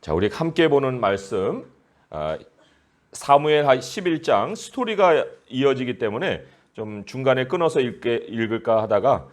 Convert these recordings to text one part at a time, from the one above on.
자, 우리 함께 보는 말씀 사무엘 11장 스토리가 이어지기 때문에 좀 중간에 끊어서 읽을까 하다가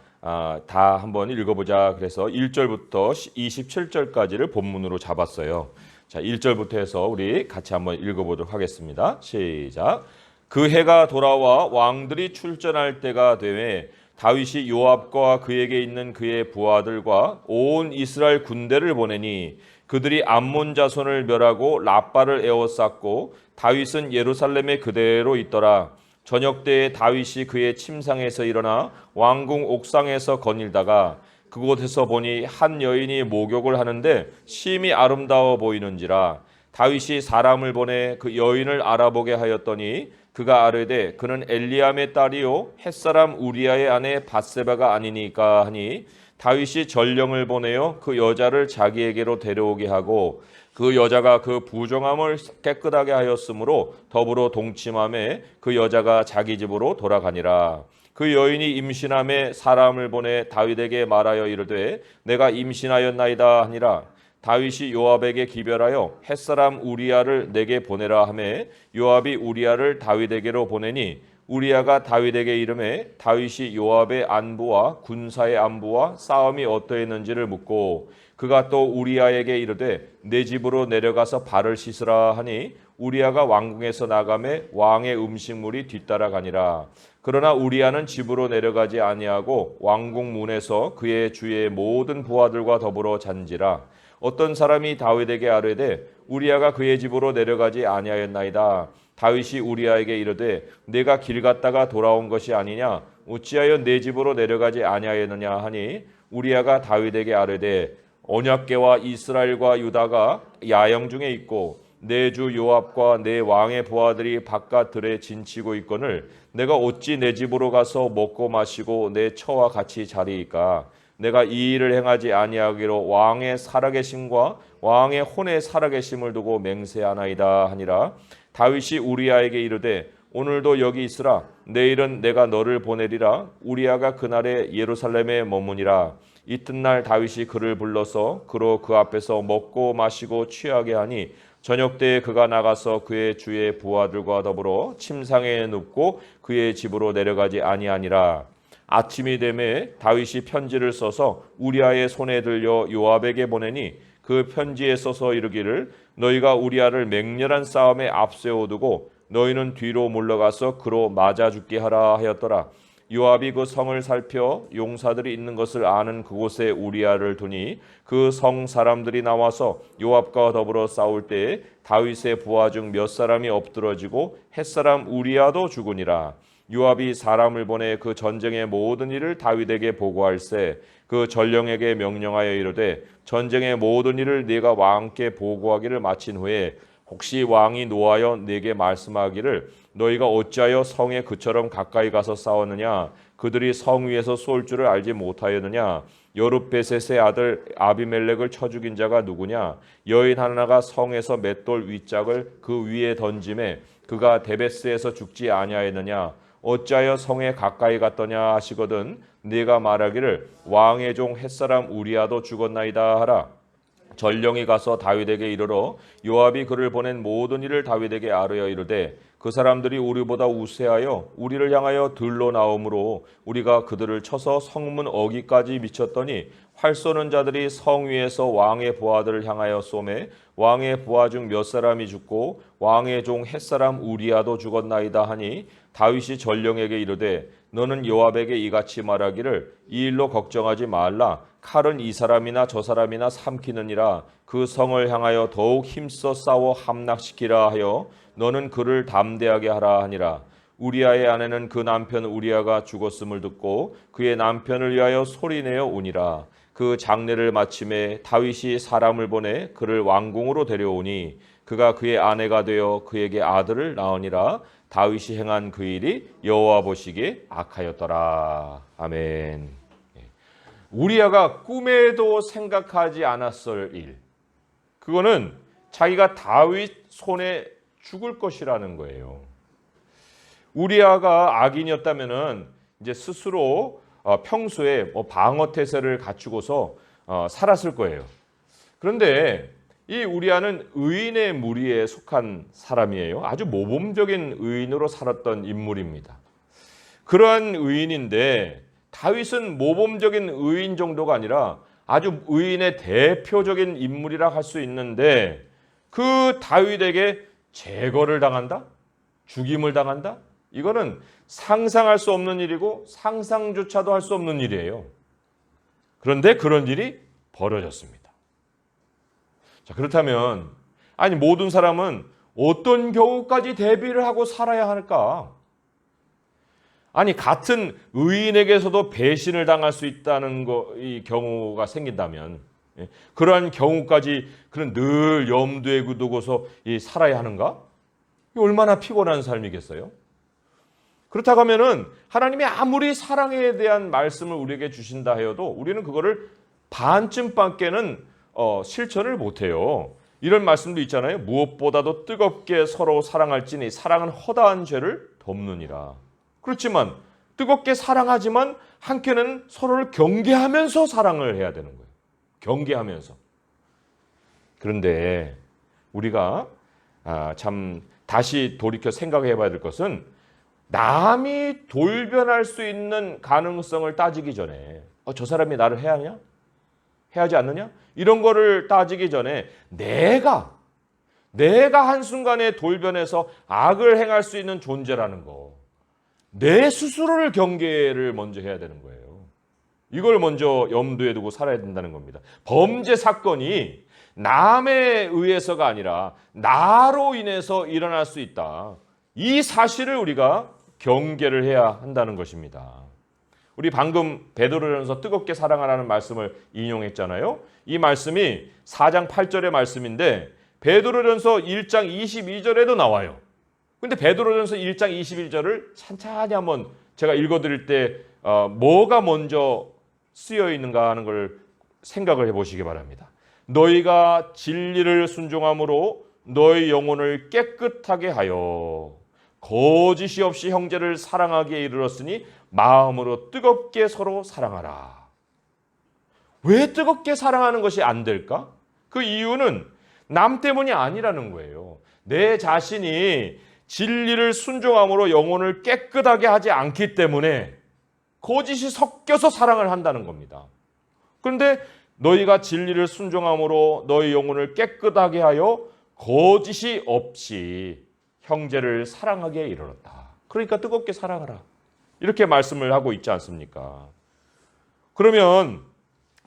다 한번 읽어보자. 그래서 1절부터 27절까지를 본문으로 잡았어요. 자, 1절부터 해서 우리 같이 한번 읽어보도록 하겠습니다. 시작. 그 해가 돌아와 왕들이 출전할 때가 되매 다윗이 요압과 그에게 있는 그의 부하들과 온 이스라엘 군대를 보내니 그들이 암몬 자손을 멸하고 라빠를 에워쌌고 다윗은 예루살렘에 그대로 있더라. 저녁 때에 다윗이 그의 침상에서 일어나 왕궁 옥상에서 거닐다가 그곳에서 보니 한 여인이 목욕을 하는데 심히 아름다워 보이는지라. 다윗이 사람을 보내 그 여인을 알아보게 하였더니 그가 아뢰되 그는 엘리암의 딸이요 햇사람 우리아의 아내 밧세바가 아니니까 하니 다윗이 전령을 보내어 그 여자를 자기에게로 데려오게 하고 그 여자가 그 부정함을 깨끗하게 하였으므로 더불어 동침함에 그 여자가 자기 집으로 돌아가니라. 그 여인이 임신함에 사람을 보내 다윗에게 말하여 이르되 내가 임신하였나이다 하니라. 다윗이 요압에게 기별하여 햇사람 우리아를 내게 보내라 하매 요압이 우리아를 다윗에게로 보내니 우리아가 다윗에게 이르매 다윗이 요압의 안부와 군사의 안부와 싸움이 어떠했는지를 묻고 그가 또 우리아에게 이르되 내 집으로 내려가서 발을 씻으라 하니 우리아가 왕궁에서 나가매 왕의 음식물이 뒤따라가니라. 그러나 우리아는 집으로 내려가지 아니하고 왕궁 문에서 그의 주의 모든 부하들과 더불어 잔지라. 어떤 사람이 다윗에게 아뢰되 우리아가 그의 집으로 내려가지 아니하였나이다. 다윗이 우리아에게 이르되 내가 길 갔다가 돌아온 것이 아니냐 어찌하여 내 집으로 내려가지 아니하였느냐 하니 우리아가 다윗에게 아뢰되 언약궤와 이스라엘과 유다가 야영 중에 있고 내 주 요압과 내 왕의 부하들이 바깥 들에 진치고 있거늘 내가 어찌 내 집으로 가서 먹고 마시고 내 처와 같이 자리이까. 내가 이 일을 행하지 아니하기로 왕의 살아계심과 왕의 혼의 살아계심을 두고 맹세하나이다 하니라. 다윗이 우리아에게 이르되 오늘도 여기 있으라. 내일은 내가 너를 보내리라. 우리아가 그날에 예루살렘에 머무니라. 이튿날 다윗이 그를 불러서 그로 그 앞에서 먹고 마시고 취하게 하니 저녁 때에 그가 나가서 그의 주의 부하들과 더불어 침상에 눕고 그의 집으로 내려가지 아니하니라. 아침이 되매 다윗이 편지를 써서 우리아의 손에 들려 요압에게 보내니 그 편지에 써서 이르기를 너희가 우리아를 맹렬한 싸움에 앞세워두고 너희는 뒤로 물러가서 그로 맞아 죽게 하라 하였더라. 요압이 그 성을 살펴 용사들이 있는 것을 아는 그곳에 우리아를 두니 그 성 사람들이 나와서 요압과 더불어 싸울 때에 다윗의 부하 중 몇 사람이 엎드러지고 햇사람 우리아도 죽으니라. 요압이 사람을 보내 그 전쟁의 모든 일을 다윗에게 보고할세 그 전령에게 명령하여 이르되 전쟁의 모든 일을 네가 왕께 보고하기를 마친 후에 혹시 왕이 노하여 네게 말씀하기를 너희가 어찌하여 성에 그처럼 가까이 가서 싸웠느냐 그들이 성 위에서 쏠 줄을 알지 못하였느냐 여룻베셋의 아들 아비멜렉을 쳐 죽인 자가 누구냐 여인 하나가 성에서 맷돌 윗짝을 그 위에 던짐에 그가 데베스에서 죽지 아니하였느냐 어찌하여 성에 가까이 갔더냐 하시거든 네가 말하기를 왕의 종 햇사람 우리아도 죽었나이다 하라. 전령이 가서 다윗에게 이르러 요압이 그를 보낸 모든 일을 다윗에게 아뢰어 이르되 그 사람들이 우리보다 우세하여 우리를 향하여 들러 나오므로 우리가 그들을 쳐서 성문 어기까지 미쳤더니 활 쏘는 자들이 성 위에서 왕의 부하들을 향하여 쏘매 왕의 부하 중 몇 사람이 죽고 왕의 종 햇사람 우리아도 죽었나이다 하니 다윗이 전령에게 이르되 너는 요압에게 이같이 말하기를 이 일로 걱정하지 말라. 칼은 이 사람이나 저 사람이나 삼키느니라. 그 성을 향하여 더욱 힘써 싸워 함락시키라 하여 너는 그를 담대하게 하라 하니라. 우리아의 아내는 그 남편 우리아가 죽었음을 듣고 그의 남편을 위하여 소리내어 우니라. 그 장례를 마침에 다윗이 사람을 보내 그를 왕궁으로 데려오니 그가 그의 아내가 되어 그에게 아들을 낳으니라. 다윗이 행한 그 일이 여호와 보시기에 악하였더라. 아멘. 우리아가 꿈에도 생각하지 않았을 일. 그거는 자기가 다윗 손에 죽을 것이라는 거예요. 우리아가 악인이었다면은 이제 스스로 평소에 방어 태세를 갖추고서 살았을 거예요. 그런데 이 우리아는 의인의 무리에 속한 사람이에요. 아주 모범적인 의인으로 살았던 인물입니다. 그러한 의인인데 다윗은 모범적인 의인 정도가 아니라 아주 의인의 대표적인 인물이라 할 수 있는데 그 다윗에게 제거를 당한다? 죽임을 당한다? 이거는 상상할 수 없는 일이고 상상조차도 할 수 없는 일이에요. 그런데 그런 일이 벌어졌습니다. 자, 그렇다면 아니 모든 사람은 어떤 경우까지 대비를 하고 살아야 할까? 아니 같은 의인에게서도 배신을 당할 수 있다는 이 경우가 생긴다면 그러한 경우까지 그런 늘 염두에 두고서 살아야 하는가? 얼마나 피곤한 삶이겠어요? 그렇다고 하면은 하나님이 아무리 사랑에 대한 말씀을 우리에게 주신다 해도 우리는 그거를 반쯤밖에는 실천을 못해요. 이런 말씀도 있잖아요. 무엇보다도 뜨겁게 서로 사랑할지니 사랑은 허다한 죄를 덮느니라. 그렇지만 뜨겁게 사랑하지만 한켠은 서로를 경계하면서 사랑을 해야 되는 거예요. 경계하면서. 그런데 우리가 참 다시 돌이켜 생각해 봐야 될 것은 남이 돌변할 수 있는 가능성을 따지기 전에 저 사람이 나를 해하냐? 해하지 않느냐? 이런 거를 따지기 전에 내가 한순간에 돌변해서 악을 행할 수 있는 존재라는 거. 내 스스로를 경계를 먼저 해야 되는 거예요. 이걸 먼저 염두에 두고 살아야 된다는 겁니다. 범죄 사건이 남에 의해서가 아니라 나로 인해서 일어날 수 있다. 이 사실을 우리가 경계를 해야 한다는 것입니다. 우리 방금 베드로전서 뜨겁게 사랑하라는 말씀을 인용했잖아요. 이 말씀이 4장 8절의 말씀인데 베드로전서 1장 22절에도 나와요. 근데 베드로전서 1장 21절을 찬찬히 한번 제가 읽어드릴 때 뭐가 먼저 쓰여 있는가 하는 걸 생각을 해보시기 바랍니다. 너희가 진리를 순종함으로 너희 영혼을 깨끗하게 하여 거짓이 없이 형제를 사랑하기에 이르렀으니 마음으로 뜨겁게 서로 사랑하라. 왜 뜨겁게 사랑하는 것이 안 될까? 그 이유는 남 때문이 아니라는 거예요. 내 자신이 진리를 순종함으로 영혼을 깨끗하게 하지 않기 때문에 거짓이 섞여서 사랑을 한다는 겁니다. 그런데 너희가 진리를 순종함으로 너희 영혼을 깨끗하게 하여 거짓이 없이 형제를 사랑하게 이르렀다. 그러니까 뜨겁게 사랑하라. 이렇게 말씀을 하고 있지 않습니까? 그러면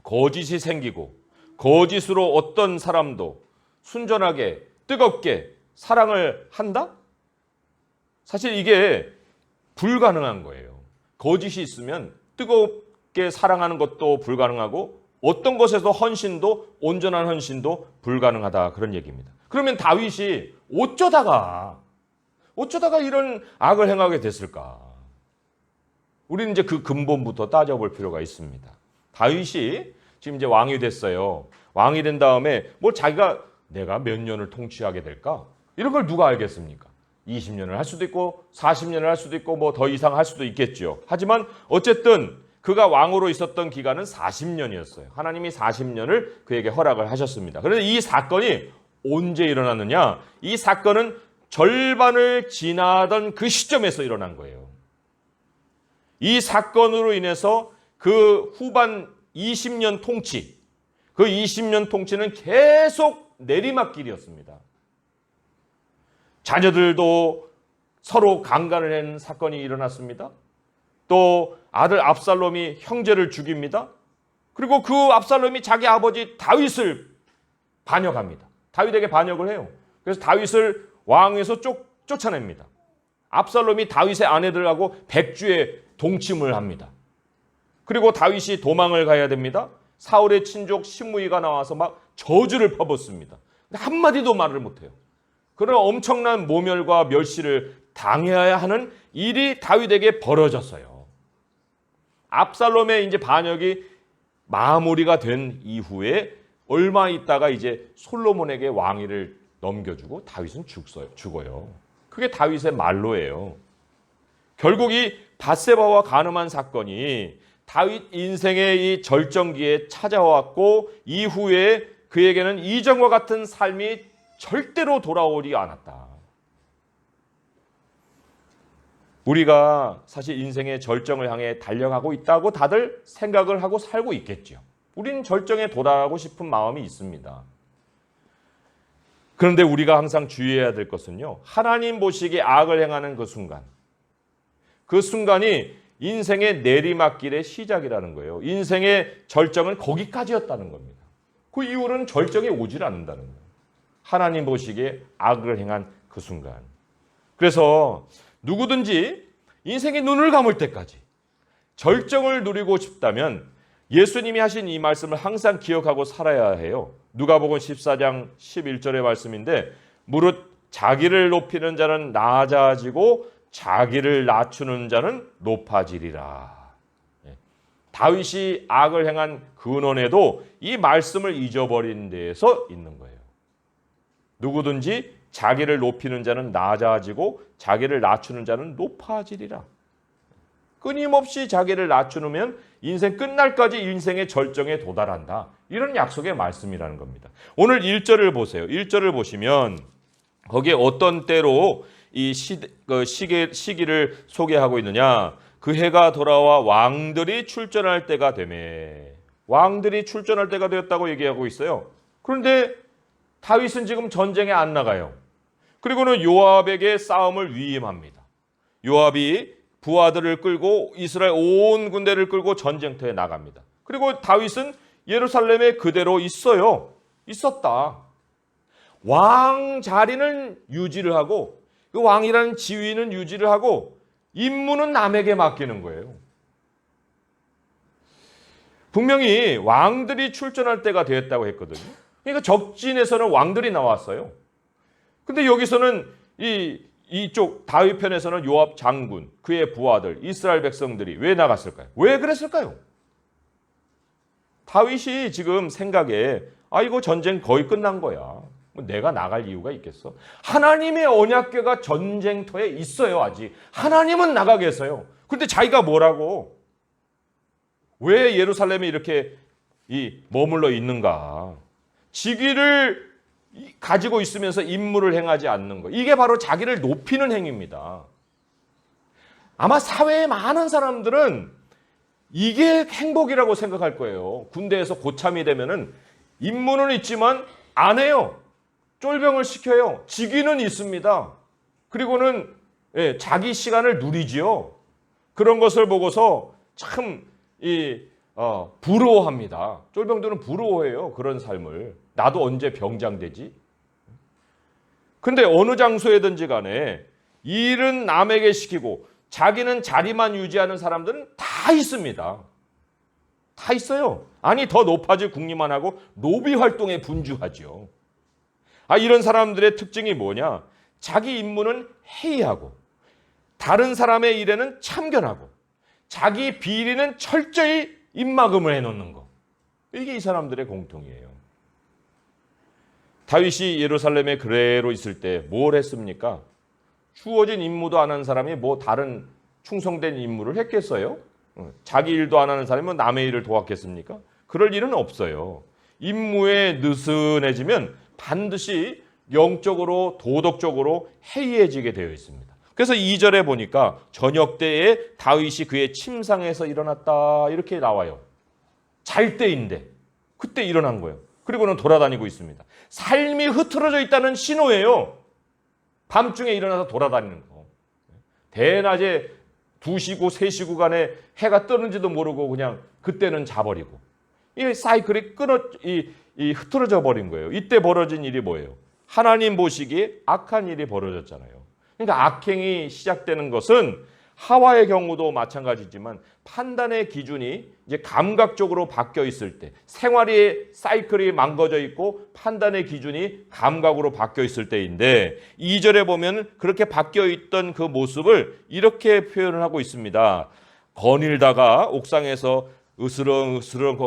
거짓이 생기고 거짓으로 어떤 사람도 순전하게 뜨겁게 사랑을 한다? 사실 이게 불가능한 거예요. 거짓이 있으면 뜨겁게 사랑하는 것도 불가능하고 어떤 것에서 헌신도 온전한 헌신도 불가능하다 그런 얘기입니다. 그러면 다윗이 어쩌다가 이런 악을 행하게 됐을까? 우리는 이제 그 근본부터 따져볼 필요가 있습니다. 다윗이 지금 이제 왕이 됐어요. 왕이 된 다음에 자기가 내가 몇 년을 통치하게 될까? 이런 걸 누가 알겠습니까? 20년을 할 수도 있고 40년을 할 수도 있고 더 이상 할 수도 있겠죠. 하지만 어쨌든 그가 왕으로 있었던 기간은 40년이었어요. 하나님이 40년을 그에게 허락을 하셨습니다. 그런데 이 사건이 언제 일어났느냐? 이 사건은 절반을 지나던 그 시점에서 일어난 거예요. 이 사건으로 인해서 그 후반 20년 통치, 그 20년 통치는 계속 내리막길이었습니다. 자녀들도 서로 강간을 한 사건이 일어났습니다. 또 아들 압살롬이 형제를 죽입니다. 그리고 그 압살롬이 자기 아버지 다윗을 반역합니다. 다윗에게 반역을 해요. 그래서 다윗을 왕에서 쫓아냅니다. 압살롬이 다윗의 아내들하고 백주에 동침을 합니다. 그리고 다윗이 도망을 가야 됩니다. 사울의 친족 시므이가 나와서 막 저주를 퍼붓습니다. 근데 한마디도 말을 못해요. 그런 엄청난 모멸과 멸시를 당해야 하는 일이 다윗에게 벌어졌어요. 압살롬의 이제 반역이 마무리가 된 이후에 얼마 있다가 이제 솔로몬에게 왕위를 넘겨주고 다윗은 죽어요. 그게 다윗의 말로예요. 결국 이 밧세바와 간음한 사건이 다윗 인생의 이 절정기에 찾아왔고 이후에 그에게는 이전과 같은 삶이 절대로 돌아오지 않았다. 우리가 사실 인생의 절정을 향해 달려가고 있다고 다들 생각을 하고 살고 있겠죠. 우리는 절정에 도달하고 싶은 마음이 있습니다. 그런데 우리가 항상 주의해야 될 것은요, 하나님 보시기에 악을 행하는 그 순간이 인생의 내리막길의 시작이라는 거예요. 인생의 절정은 거기까지였다는 겁니다. 그 이후로는 절정이 오질 않는다는 거예요. 하나님 보시기에 악을 행한 그 순간. 그래서 누구든지 인생의 눈을 감을 때까지 절정을 누리고 싶다면 예수님이 하신 이 말씀을 항상 기억하고 살아야 해요. 누가복음 14장 11절의 말씀인데, 무릇 자기를 높이는 자는 낮아지고 자기를 낮추는 자는 높아지리라. 다윗이 악을 행한 근원에도 이 말씀을 잊어버린 데에서 있는 거예요. 누구든지 자기를 높이는 자는 낮아지고 자기를 낮추는 자는 높아지리라. 끊임없이 자기를 낮추면 인생 끝날까지 인생의 절정에 도달한다. 이런 약속의 말씀이라는 겁니다. 오늘 1절을 보세요. 1절을 보시면 거기에 어떤 때로 이 시기를 소개하고 있느냐. 그 해가 돌아와 왕들이 출전할 때가 되매. 왕들이 출전할 때가 되었다고 얘기하고 있어요. 그런데 다윗은 지금 전쟁에 안 나가요. 그리고는 요압에게 싸움을 위임합니다. 요압이 부하들을 끌고 이스라엘 온 군대를 끌고 전쟁터에 나갑니다. 그리고 다윗은 예루살렘에 그대로 있었다. 왕 자리는 유지를 하고 그 왕이라는 지위는 유지를 하고 임무는 남에게 맡기는 거예요. 분명히 왕들이 출전할 때가 되었다고 했거든요. 그러니까 적진에서는 왕들이 나왔어요. 근데 여기서는 이쪽 다윗 편에서는 요압 장군, 그의 부하들, 이스라엘 백성들이 왜 나갔을까요? 왜 그랬을까요? 다윗이 지금 생각에 이거 전쟁 거의 끝난 거야. 내가 나갈 이유가 있겠어? 하나님의 언약궤가 전쟁터에 있어요, 아직. 하나님은 나가겠어요. 근데 자기가 뭐라고? 왜 예루살렘에 이렇게 머물러 있는가? 직위를 가지고 있으면서 임무를 행하지 않는 거. 이게 바로 자기를 높이는 행위입니다. 아마 사회의 많은 사람들은 이게 행복이라고 생각할 거예요. 군대에서 고참이 되면은 임무는 있지만 안 해요. 쫄병을 시켜요. 직위는 있습니다. 그리고는 자기 시간을 누리지요. 그런 것을 보고서 참 부러워합니다. 쫄병들은 부러워해요. 그런 삶을. 나도 언제 병장 되지? 근데 어느 장소에든지 간에 일은 남에게 시키고 자기는 자리만 유지하는 사람들은 다 있습니다. 다 있어요. 아니 더 높아질 궁리만 하고 노비 활동에 분주하죠. 이런 사람들의 특징이 뭐냐? 자기 임무는 해이하고 다른 사람의 일에는 참견하고 자기 비리는 철저히 입막음을 해놓는 거. 이게 이 사람들의 공통이에요. 다윗이 예루살렘에 그대로 있을 때 뭘 했습니까? 주어진 임무도 안 하는 사람이 뭐 다른 충성된 임무를 했겠어요? 자기 일도 안 하는 사람이 남의 일을 도왔겠습니까? 그럴 일은 없어요. 임무에 느슨해지면 반드시 영적으로 도덕적으로 해이해지게 되어 있습니다. 그래서 2절에 보니까 저녁 때에 다윗이 그의 침상에서 일어났다 이렇게 나와요. 잘 때인데 그때 일어난 거예요. 그리고는 돌아다니고 있습니다. 삶이 흐트러져 있다는 신호예요. 밤중에 일어나서 돌아다니는 거. 대낮에 2시고 3시고 간에 해가 뜨는지도 모르고 그냥 그때는 자버리고. 이 사이클이 흐트러져 버린 거예요. 이때 벌어진 일이 뭐예요? 하나님 보시기에 악한 일이 벌어졌잖아요. 그러니까 악행이 시작되는 것은 하와의 경우도 마찬가지지만 판단의 기준이 이제 감각적으로 바뀌어 있을 때, 생활의 사이클이 망가져 있고 판단의 기준이 감각으로 바뀌어 있을 때인데 2절에 보면 그렇게 바뀌어 있던 그 모습을 이렇게 표현을 하고 있습니다. 거닐다가 옥상에서 으스렁으스렁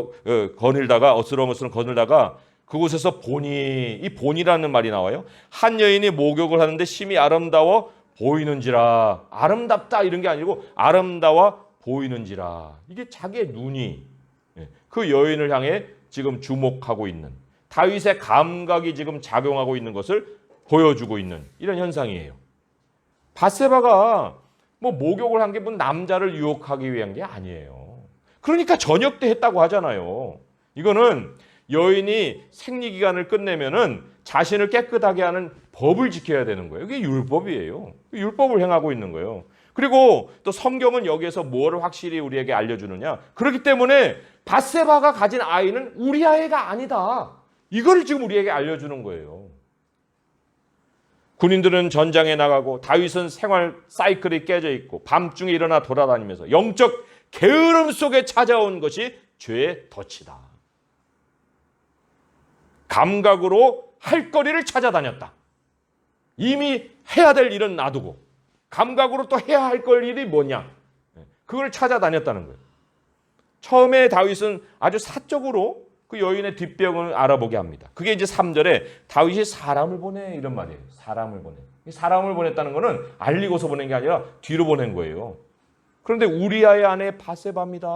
거닐다가 그곳에서 이 본이라는 말이 나와요. 한 여인이 목욕을 하는데 심히 아름다워 보이는지라. 아름답다 이런 게 아니고 아름다워 보이는지라. 이게 자기의 눈이 그 여인을 향해 지금 주목하고 있는, 다윗의 감각이 지금 작용하고 있는 것을 보여주고 있는 이런 현상이에요. 밧세바가 뭐 목욕을 한 게 뭐 남자를 유혹하기 위한 게 아니에요. 그러니까 저녁 때 했다고 하잖아요. 이거는 여인이 생리기간을 끝내면은 자신을 깨끗하게 하는 법을 지켜야 되는 거예요. 이게 율법이에요. 율법을 행하고 있는 거예요. 그리고 또 성경은 여기에서 뭐를 확실히 우리에게 알려주느냐. 그렇기 때문에 밧세바가 가진 아이는 우리아이가 아니다. 이걸 지금 우리에게 알려주는 거예요. 군인들은 전장에 나가고 다윗은 생활 사이클이 깨져 있고 밤중에 일어나 돌아다니면서 영적 게으름 속에 찾아온 것이 죄의 덫이다. 감각으로 할 거리를 찾아다녔다. 이미 해야 될 일은 놔두고 감각으로 또 해야 할 일이 뭐냐. 그걸 찾아다녔다는 거예요. 처음에 다윗은 아주 사적으로 그 여인의 뒷병을 알아보게 합니다. 그게 이제 3절에 다윗이 사람을 보내 이런 말이에요. 사람을 보내. 사람을 보냈다는 거는 알리고서 보낸 게 아니라 뒤로 보낸 거예요. 그런데 우리아의 아내 밧세바입니다.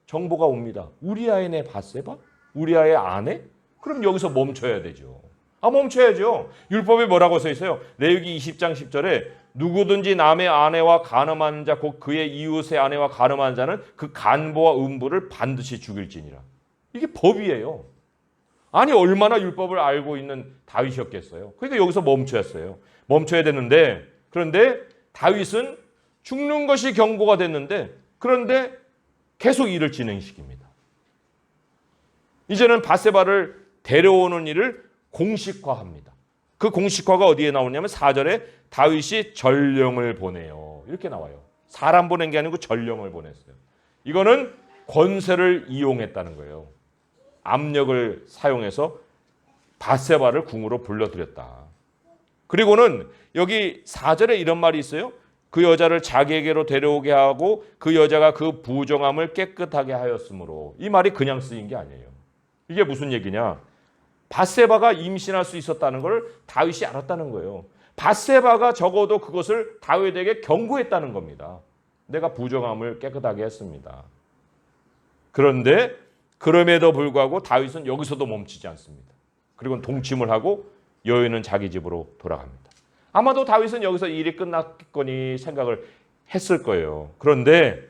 정보가 옵니다. 우리아의 아내 밧세바? 우리아의 아내? 그럼 여기서 멈춰야 되죠. 멈춰야죠. 율법에 뭐라고 써 있어요? 레위기 20장 10절에 누구든지 남의 아내와 간음한 자 곧 그의 이웃의 아내와 간음한 자는 그 간보와 음부를 반드시 죽일지니라. 이게 법이에요. 아니 얼마나 율법을 알고 있는 다윗이었겠어요. 그러니까 여기서 멈춰야 멈춰야 되는데 그런데 다윗은 죽는 것이 경고가 됐는데 그런데 계속 일을 진행시킵니다. 이제는 밧세바를 데려오는 일을 공식화합니다. 그 공식화가 어디에 나오냐면 4절에 다윗이 전령을 보내요. 이렇게 나와요. 사람 보낸 게 아니고 전령을 보냈어요. 이거는 권세를 이용했다는 거예요. 압력을 사용해서 밧세바를 궁으로 불러들였다. 그리고는 여기 4절에 이런 말이 있어요. 그 여자를 자기에게로 데려오게 하고 그 여자가 그 부정함을 깨끗하게 하였으므로. 이 말이 그냥 쓰인 게 아니에요. 이게 무슨 얘기냐? 밧세바가 임신할 수 있었다는 걸 다윗이 알았다는 거예요. 밧세바가 적어도 그것을 다윗에게 경고했다는 겁니다. 내가 부정함을 깨끗하게 했습니다. 그런데 그럼에도 불구하고 다윗은 여기서도 멈추지 않습니다. 그리고 동침을 하고 여인은 자기 집으로 돌아갑니다. 아마도 다윗은 여기서 일이 끝났겠거니 생각을 했을 거예요. 그런데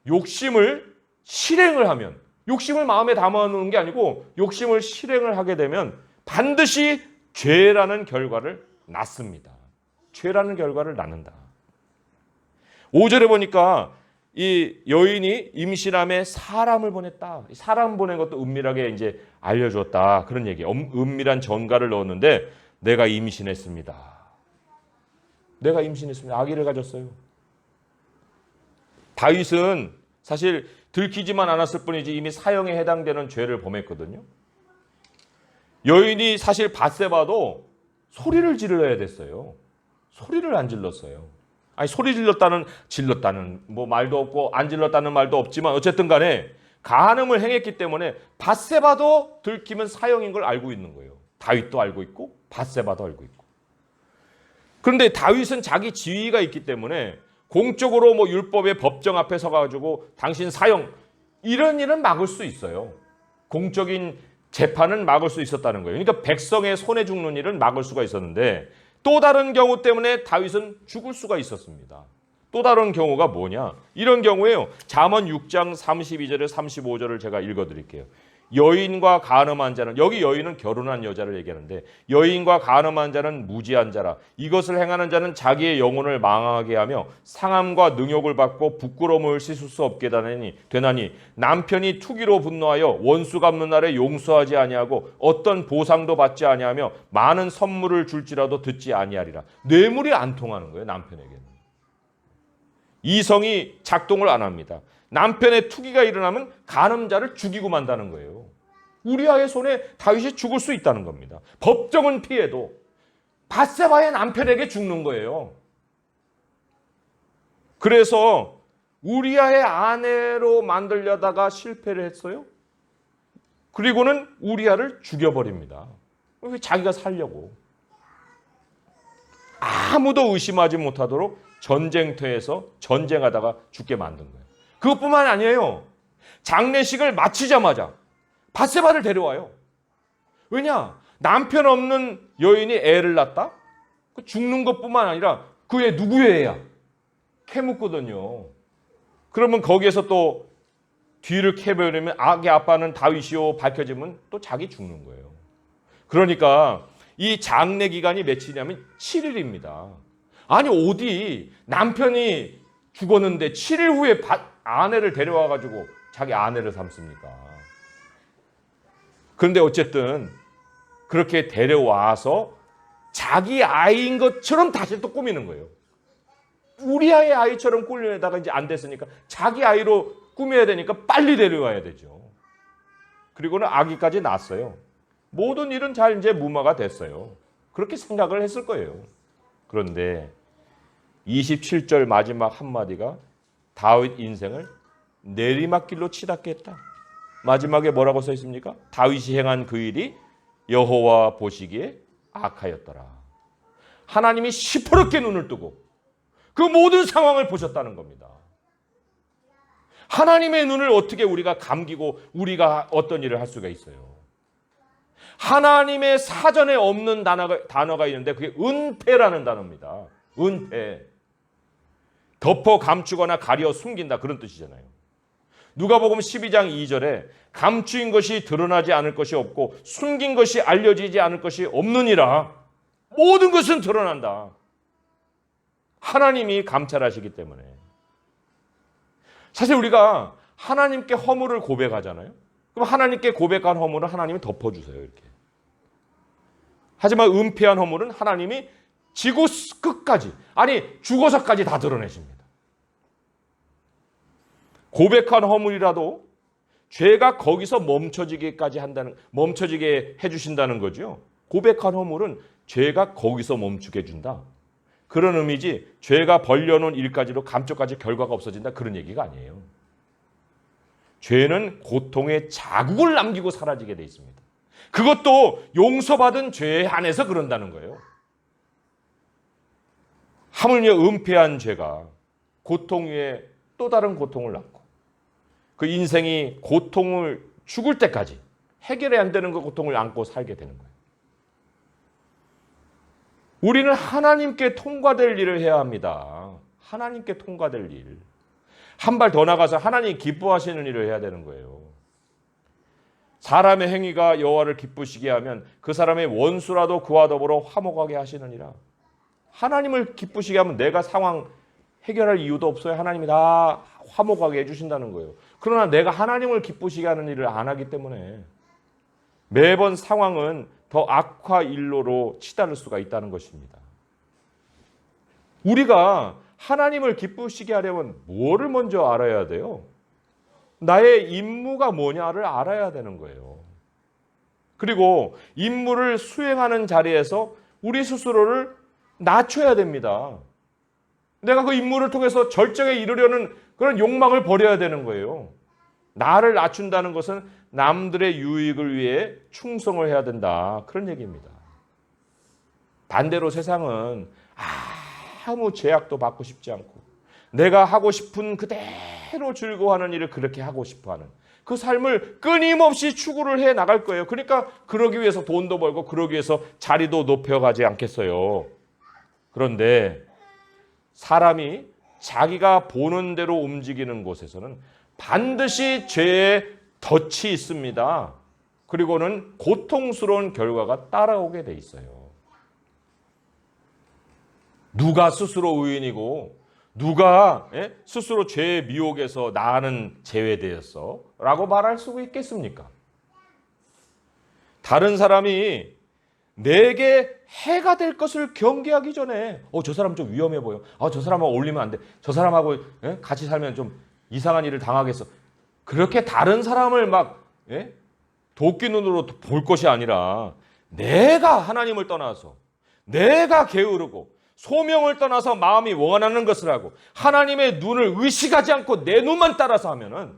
욕심을 실행을 하면, 욕심을 마음에 담아놓는 게 아니고 욕심을 실행을 하게 되면 반드시 죄라는 결과를 낳습니다. 죄라는 결과를 낳는다. 5절에 보니까 이 여인이 임신함에 사람을 보냈다. 사람 보낸 것도 은밀하게 이제 알려줬다. 그런 얘기예요. 은밀한 전가를 넣었는데 내가 임신했습니다. 내가 임신했습니다. 아기를 가졌어요. 다윗은 사실 들키지만 않았을 뿐이지 이미 사형에 해당되는 죄를 범했거든요. 여인이 사실 밧세바도 소리를 질러야 됐어요. 소리를 안 질렀어요. 아니 소리 질렀다는 뭐 말도 없고 안 질렀다는 말도 없지만 어쨌든 간에 간음을 행했기 때문에 밧세바도 들키면 사형인 걸 알고 있는 거예요. 다윗도 알고 있고 밧세바도 알고 있고. 그런데 다윗은 자기 지위가 있기 때문에 공적으로 뭐 율법의 법정 앞에 서가지고 당신 사형 이런 일은 막을 수 있어요. 공적인 재판은 막을 수 있었다는 거예요. 그러니까 백성의 손에 죽는 일은 막을 수가 있었는데 또 다른 경우 때문에 다윗은 죽을 수가 있었습니다. 또 다른 경우가 뭐냐? 이런 경우에요. 잠언 6장 32절에 35절을 제가 읽어드릴게요. 여인과 간음한 자는, 여기 여인은 결혼한 여자를 얘기하는데 여인과 간음한 자는 무지한 자라. 이것을 행하는 자는 자기의 영혼을 망하게 하며 상함과 능욕을 받고 부끄러움을 씻을 수 없게 되나니 남편이 투기로 분노하여 원수 갚는 날에 용서하지 아니하고 어떤 보상도 받지 아니하며 많은 선물을 줄지라도 듣지 아니하리라. 뇌물이 안 통하는 거예요. 남편에게는. 이성이 작동을 안 합니다. 남편의 투기가 일어나면 간음자를 죽이고 만다는 거예요. 우리아의 손에 다윗이 죽을 수 있다는 겁니다. 법정은 피해도 밧세바의 남편에게 죽는 거예요. 그래서 우리아의 아내로 만들려다가 실패를 했어요. 그리고는 우리아를 죽여버립니다. 자기가 살려고. 아무도 의심하지 못하도록 전쟁터에서 전쟁하다가 죽게 만든 거예요. 그것뿐만 아니에요. 장례식을 마치자마자 밧세바를 데려와요. 왜냐? 남편 없는 여인이 애를 낳았다? 죽는 것뿐만 아니라 그 애 누구의 애야? 캐묻거든요. 그러면 거기에서 또 뒤를 캐버리면 악의 아빠는 다윗이요 밝혀지면 또 자기 죽는 거예요. 그러니까 이 장례 기간이 며칠이냐면 7일입니다. 아니 어디 남편이 죽었는데 7일 후에 아내를 데려와가지고 자기 아내를 삼습니까? 그런데 어쨌든 그렇게 데려와서 자기 아이인 것처럼 다시 또 꾸미는 거예요. 우리 아이처럼 꾸려다가 이제 안 됐으니까 자기 아이로 꾸며야 되니까 빨리 데려와야 되죠. 그리고는 아기까지 낳았어요. 모든 일은 잘 이제 무마가 됐어요. 그렇게 생각을 했을 거예요. 그런데 27절 마지막 한마디가 다윗 인생을 내리막길로 치닫게 했다. 마지막에 뭐라고 써 있습니까? 다윗이 행한 그 일이 여호와 보시기에 악하였더라. 하나님이 시퍼렇게 눈을 뜨고 그 모든 상황을 보셨다는 겁니다. 하나님의 눈을 어떻게 우리가 감기고 우리가 어떤 일을 할 수가 있어요? 하나님의 사전에 없는 단어가 있는데 그게 은폐라는 단어입니다. 은폐. 덮어 감추거나 가려 숨긴다 그런 뜻이잖아요. 누가복음 12장 2절에 감추인 것이 드러나지 않을 것이 없고 숨긴 것이 알려지지 않을 것이 없느니라. 모든 것은 드러난다. 하나님이 감찰하시기 때문에. 사실 우리가 하나님께 허물을 고백하잖아요. 그럼 하나님께 고백한 허물은 하나님이 덮어주세요. 이렇게. 하지만 은폐한 허물은 하나님이 지구 끝까지, 아니 죽어서까지 다 드러내십니다. 고백한 허물이라도 죄가 거기서 멈춰지게 해주신다는 거죠. 고백한 허물은 죄가 거기서 멈추게 해준다. 그런 의미지 죄가 벌려놓은 일까지도 감쪽까지 결과가 없어진다 그런 얘기가 아니에요. 죄는 고통의 자국을 남기고 사라지게 돼 있습니다. 그것도 용서받은 죄에 한해서 그런다는 거예요. 하물며 은폐한 죄가 고통 위에 또 다른 고통을 낳고 그 인생이 고통을 죽을 때까지 해결이 안 되는 그 고통을 안고 살게 되는 거예요. 우리는 하나님께 통과될 일을 해야 합니다. 하나님께 통과될 일. 한 발 더 나가서 하나님이 기뻐하시는 일을 해야 되는 거예요. 사람의 행위가 여호와를 기쁘시게 하면 그 사람의 원수라도 그와 더불어 화목하게 하시느니라. 하나님을 기쁘시게 하면 내가 상황 해결할 이유도 없어요. 하나님이 다 화목하게 해주신다는 거예요. 그러나 내가 하나님을 기쁘시게 하는 일을 안 하기 때문에 매번 상황은 더 악화 일로로 치달을 수가 있다는 것입니다. 우리가 하나님을 기쁘시게 하려면 뭐를 먼저 알아야 돼요? 나의 임무가 뭐냐를 알아야 되는 거예요. 그리고 임무를 수행하는 자리에서 우리 스스로를 낮춰야 됩니다. 내가 그 임무를 통해서 절정에 이르려는 그런 욕망을 버려야 되는 거예요. 나를 낮춘다는 것은 남들의 유익을 위해 충성을 해야 된다. 그런 얘기입니다. 반대로 세상은 아무 제약도 받고 싶지 않고 내가 하고 싶은 그대로 즐거워하는 일을 그렇게 하고 싶어하는 그 삶을 끊임없이 추구를 해 나갈 거예요. 그러니까 그러기 위해서 돈도 벌고 그러기 위해서 자리도 높여가지 않겠어요. 그런데 사람이 자기가 보는 대로 움직이는 곳에서는 반드시 죄의 덫이 있습니다. 그리고는 고통스러운 결과가 따라오게 돼 있어요. 누가 스스로 의인이고 누가 스스로 죄의 미혹에서 나는 제외되었어? 라고 말할 수 있겠습니까? 다른 사람이 내게 해가 될 것을 경계하기 전에 저 사람 좀 위험해 보여. 저 사람하고 어울리면 안 돼. 저 사람하고 같이 살면 좀 이상한 일을 당하겠어. 그렇게 다른 사람을 막 도끼 눈으로 볼 것이 아니라 내가 하나님을 떠나서 내가 게으르고 소명을 떠나서 마음이 원하는 것을 하고 하나님의 눈을 의식하지 않고 내 눈만 따라서 하면은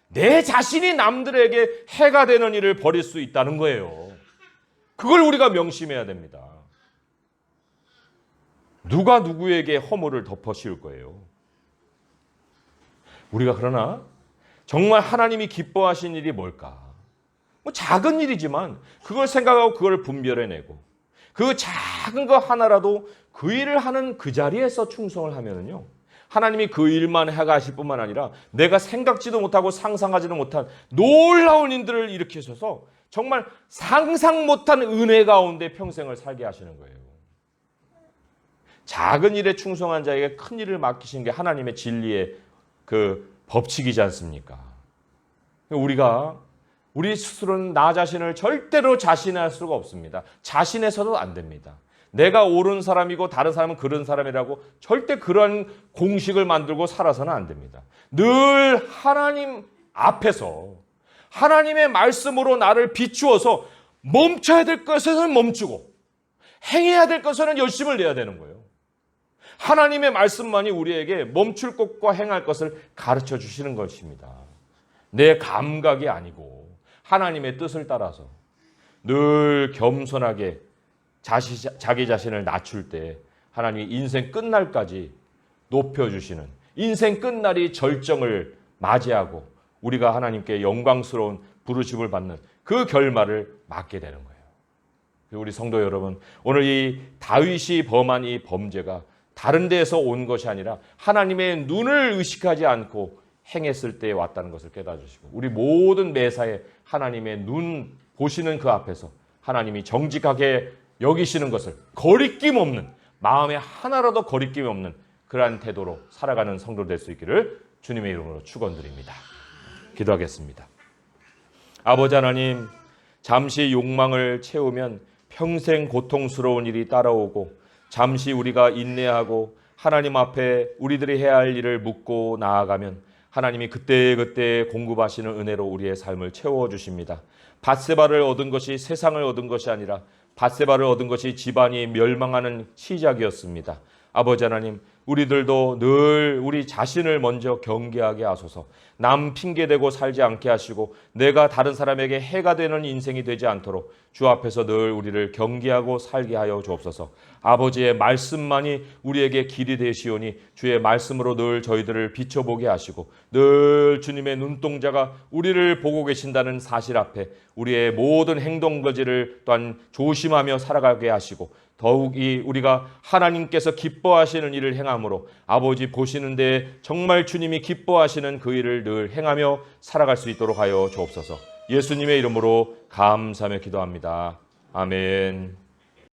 내 자신이 남들에게 해가 되는 일을 벌일 수 있다는 거예요. 그걸 우리가 명심해야 됩니다. 누가 누구에게 허물을 덮어 씌울 거예요. 우리가 그러나 정말 하나님이 기뻐하신 일이 뭘까? 뭐 작은 일이지만 그걸 생각하고 그걸 분별해내고 그 작은 거 하나라도 그 일을 하는 그 자리에서 충성을 하면은요, 하나님이 그 일만 해가실 뿐만 아니라 내가 생각지도 못하고 상상하지도 못한 놀라운 일들을 일으키셔서 정말 상상 못한 은혜 가운데 평생을 살게 하시는 거예요. 작은 일에 충성한 자에게 큰 일을 맡기신 게 하나님의 진리의 그 법칙이지 않습니까? 우리 스스로는 나 자신을 절대로 자신할 수가 없습니다. 자신해서도 안 됩니다. 내가 옳은 사람이고 다른 사람은 그런 사람이라고 절대 그런 공식을 만들고 살아서는 안 됩니다. 늘 하나님 앞에서 하나님의 말씀으로 나를 비추어서 멈춰야 될 것에서는 멈추고 행해야 될 것에는 열심을 내야 되는 거예요. 하나님의 말씀만이 우리에게 멈출 것과 행할 것을 가르쳐 주시는 것입니다. 내 감각이 아니고 하나님의 뜻을 따라서 늘 겸손하게 자기 자신을 낮출 때 하나님이 인생 끝날까지 높여주시는, 인생 끝날이 절정을 맞이하고 우리가 하나님께 영광스러운 부르심을 받는 그 결말을 맞게 되는 거예요. 우리 성도 여러분, 오늘 이 다윗이 범한 이 범죄가 다른 데에서 온 것이 아니라 하나님의 눈을 의식하지 않고 행했을 때 왔다는 것을 깨달으시고, 우리 모든 매사에 하나님의 눈 보시는 그 앞에서 하나님이 정직하게 여기시는 것을 거리낌 없는, 마음에 하나라도 거리낌 없는 그러한 태도로 살아가는 성도 될 수 있기를 주님의 이름으로 축원드립니다. 기도하겠습니다. 아버지 하나님, 잠시 욕망을 채우면 평생 고통스러운 일이 따라오고, 잠시 우리가 인내하고 하나님 앞에 우리들이 해야 할 일을 묻고 나아가면 하나님이 그때그때 공급하시는 은혜로 우리의 삶을 채워주십니다. 밧세바를 얻은 것이 세상을 얻은 것이 아니라 밧세바를 얻은 것이 집안이 멸망하는 시작이었습니다. 아버지 하나님, 우리들도 늘 우리 자신을 먼저 경계하게 하소서. 남 핑계대고 살지 않게 하시고 내가 다른 사람에게 해가 되는 인생이 되지 않도록 주 앞에서 늘 우리를 경계하고 살게 하여 주옵소서. 아버지의 말씀만이 우리에게 길이 되시오니 주의 말씀으로 늘 저희들을 비춰보게 하시고 늘 주님의 눈동자가 우리를 보고 계신다는 사실 앞에 우리의 모든 행동거지를 또한 조심하며 살아가게 하시고, 더욱이 우리가 하나님께서 기뻐하시는 일을 행함으로 아버지 보시는데 정말 주님이 기뻐하시는 그 일을 늘 행하며 살아갈 수 있도록 하여 주옵소서. 예수님의 이름으로 감사하며 기도합니다. 아멘.